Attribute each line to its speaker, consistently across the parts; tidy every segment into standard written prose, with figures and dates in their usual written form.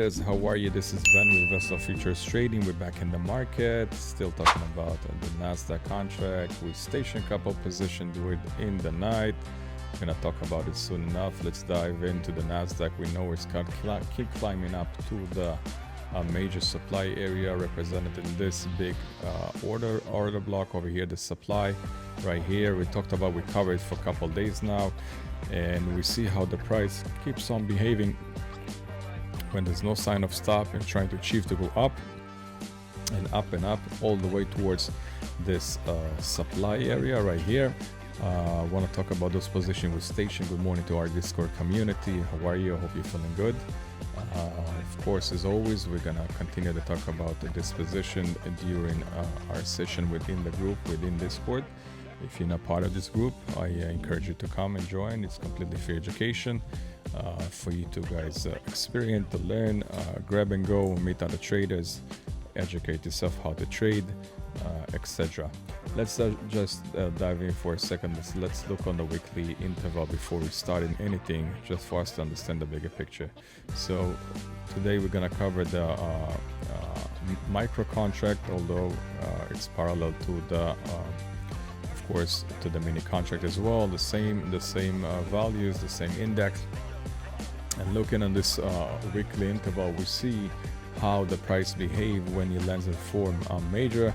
Speaker 1: How are you? This is Ben with Vessel Futures Trading. We're back in the market, still talking about the Nasdaq contract. We stationed a couple positions within the night. We're gonna talk about it soon enough. Let's dive into the Nasdaq. We know it's got keep climbing up to the major supply area represented in this big order block over here. The supply right here. We talked about, we covered it for a couple days now, and we see how the price keeps on behaving when there's no sign of stop and trying to achieve to go up and up all the way towards this supply area right here. I want to talk about those positions with station. Good morning to our Discord community. How are you? I hope you're feeling good. Of course, as always, we're gonna continue to talk about this position during our session within the group, within Discord. If you're not part of this group, I encourage you to come and join. It's completely free education for you to guys experience, to learn, grab and go, meet other traders, educate yourself how to trade, etc. Let's just dive in for a second. Let's look on the weekly interval before we start in anything, just for us to understand the bigger picture. So today we're going to cover the micro contract, although it's parallel to the of course to the mini contract as well. The same values, the same index. And looking on this weekly interval, we see how the price behave when it lands from a major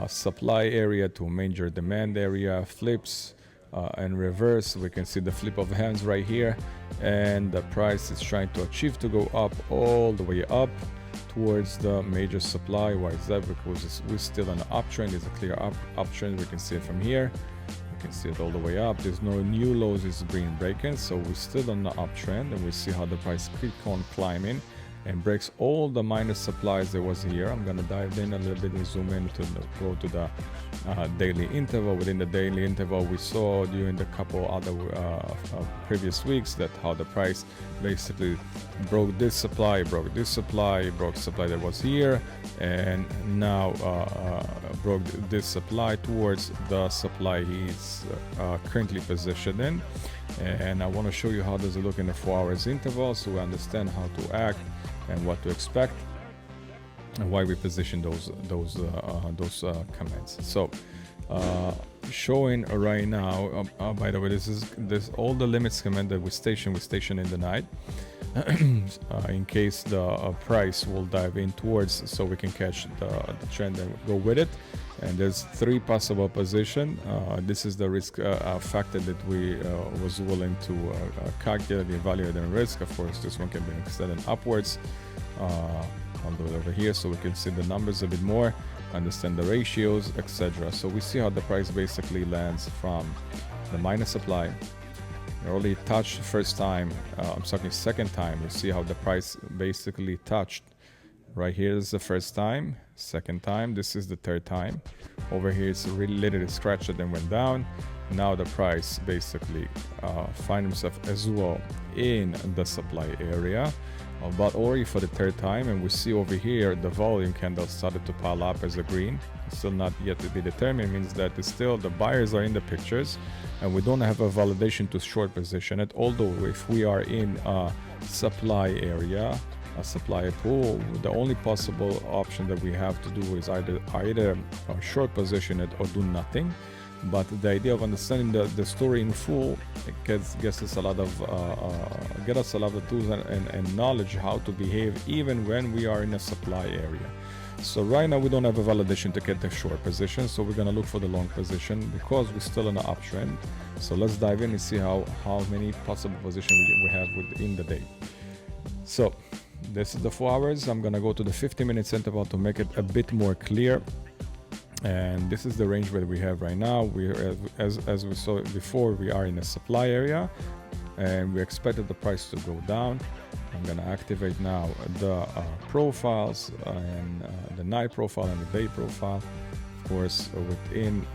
Speaker 1: supply area to a major demand area, flips and reverse. We can see the flip of hands right here, and the price is trying to achieve to go up all the way up towards the major supply. Why is that? Because we're still on an uptrend. It's a clear uptrend. We can see it from here. You can see it all the way up. There's no new lows is being breaking, so we're still on the uptrend, and we see how the price keep on climbing and breaks all the minor supplies there was here. I'm gonna dive in a little bit and zoom in to go to the daily interval. Within the daily interval, we saw during the couple other previous weeks that how the price basically broke this supply, broke supply that was here, and now broke this supply towards the supply he's currently positioned in. And I want to show you how does it look in the 4 hours interval, so we understand how to act and what to expect and why we position those comments. So showing right now, by the way, this all the limits command that we station in the night in case the price will dive in towards, so we can catch the trend and go with it. And there's 3 possible position. This is the risk factor that we was willing to calculate, evaluate and risk. Of course, this one can be extended upwards. I'll do it over here so we can see the numbers a bit more, understand the ratios, etc. So we see how the price basically lands from the minor supply. Already touched first time, I'm talking second time. You see how the price basically touched. Right here is the first time, second time, this is the third time. Over here it's really literally scratched it and went down. Now the price basically find himself as well in the supply area, but already for the third time. And we see over here the volume candle started to pile up as a green. It's still not yet to be determined, means that it's still the buyers are in the pictures and we don't have a validation to short position it. Although if we are in a supply area, a supply pool, the only possible option that we have to do is either short position it or do nothing. But the idea of understanding the story in full gets us a lot of tools and knowledge how to behave even when we are in a supply area. So right now we don't have a validation to get the short position, so we're gonna look for the long position because we're still in an uptrend. So let's dive in and see how many possible positions we have within the day. So this is the 4 hours. I'm gonna go to the 50 minutes interval to make it a bit more clear. And this is the range that we have right now. As we saw before, we are in a supply area and we expected the price to go down. I'm gonna activate now the profiles and the night profile and the day profile. Of course, within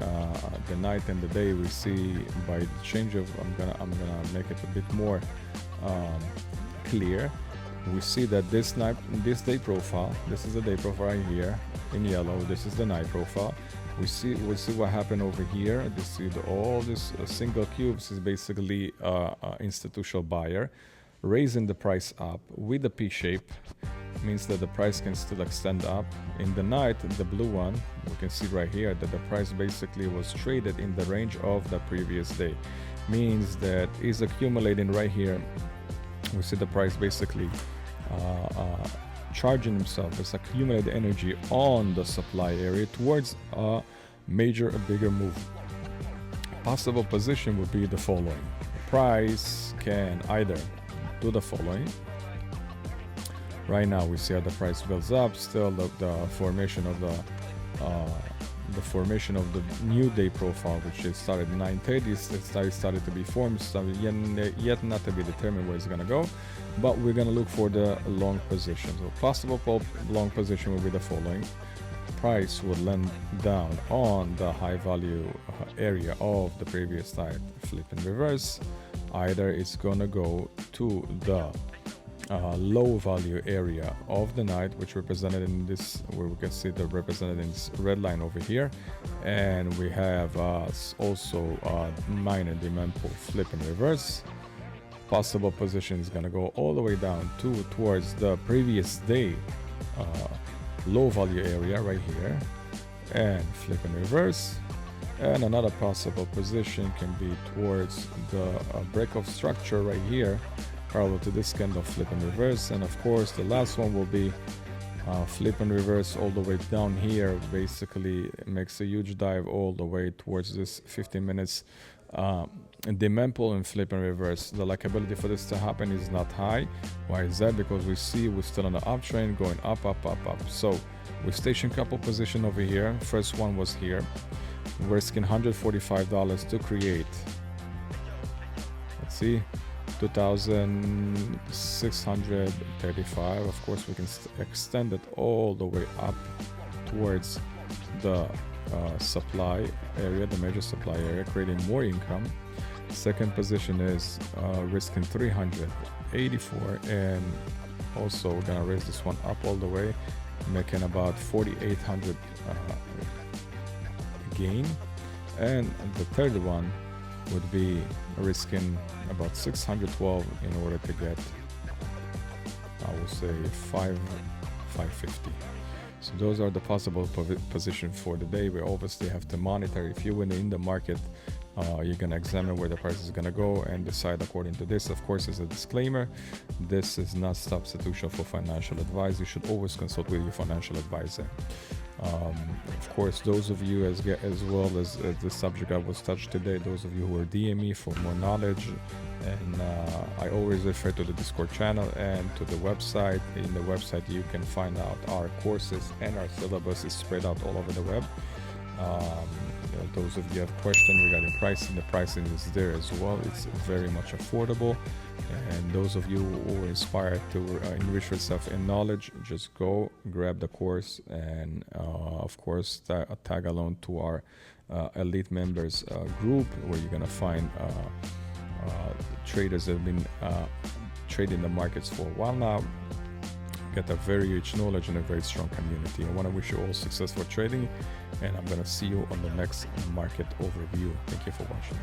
Speaker 1: the night and the day, we see by the change of, I'm gonna make it a bit more clear. We see that this day profile, this is the day profile right here in yellow. This is the night profile. We see what happened over here. All this single cubes is basically institutional buyer. raising the price up with the P shape means that the price can still extend up. In the night, the blue one, we can see right here that the price basically was traded in the range of the previous day. Means that is accumulating right here. We see the price basically charging himself. It's accumulated energy on the supply area towards a bigger move. Possible position would be the following. Price can either do the following. Right now we see how the price builds up. Still the formation of the new day profile, which is started at 9:30, started to be formed, yet not to be determined where it's going to go, but we're going to look for the long position. So possible long position will be the following. Price would land down on the high value area of the previous night, flip in reverse. Either it's going to go to the low value area of the night, which represented in this, where we can see the represented in this red line over here, and we have also minor demand pull, flip in reverse. Possible position is going to go all the way down towards the previous day low value area right here, and flip in reverse. And another possible position can be towards the break of structure right here, parallel to this candle, flip and reverse. And of course the last one will be flip and reverse all the way down here. Basically it makes a huge dive all the way towards this 15 minutes demand pull and flip and reverse. The likability for this to happen is not high. Why is that? Because we see we're still on the uptrend, going up. So we stationed a couple position over here. First one was here. We're risking $145 to create, let's see, 2,635. Of course we can extend it all the way up towards the supply area, the major supply area, creating more income. Second position is risking 384, and also we're gonna raise this one up all the way, making about 4,800 gain. And the third one would be risking about 612 in order to get, I would say, 550. So those are the possible positions for the day. We obviously have to monitor. If you're in the market, you're going to examine where the price is going to go and decide according to this. Of course, as a disclaimer, this is not substitution for financial advice. You should always consult with your financial advisor. Of course, those of you as well as the subject I was touched today, those of you who are DM me for more knowledge, and I always refer to the Discord channel and to the website. In the website you can find out our courses, and our syllabus is spread out all over the web. Those of you have questions regarding pricing, the pricing is there as well. It's very much affordable, and those of you who are inspired to enrich yourself in knowledge, just go grab the course, and of course tag along to our elite members group, where you're gonna find traders that have been trading the markets for a while now, get a very rich knowledge and a very strong community. I want to wish you all successful trading, and I'm going to see you on the next market overview. Thank you for watching.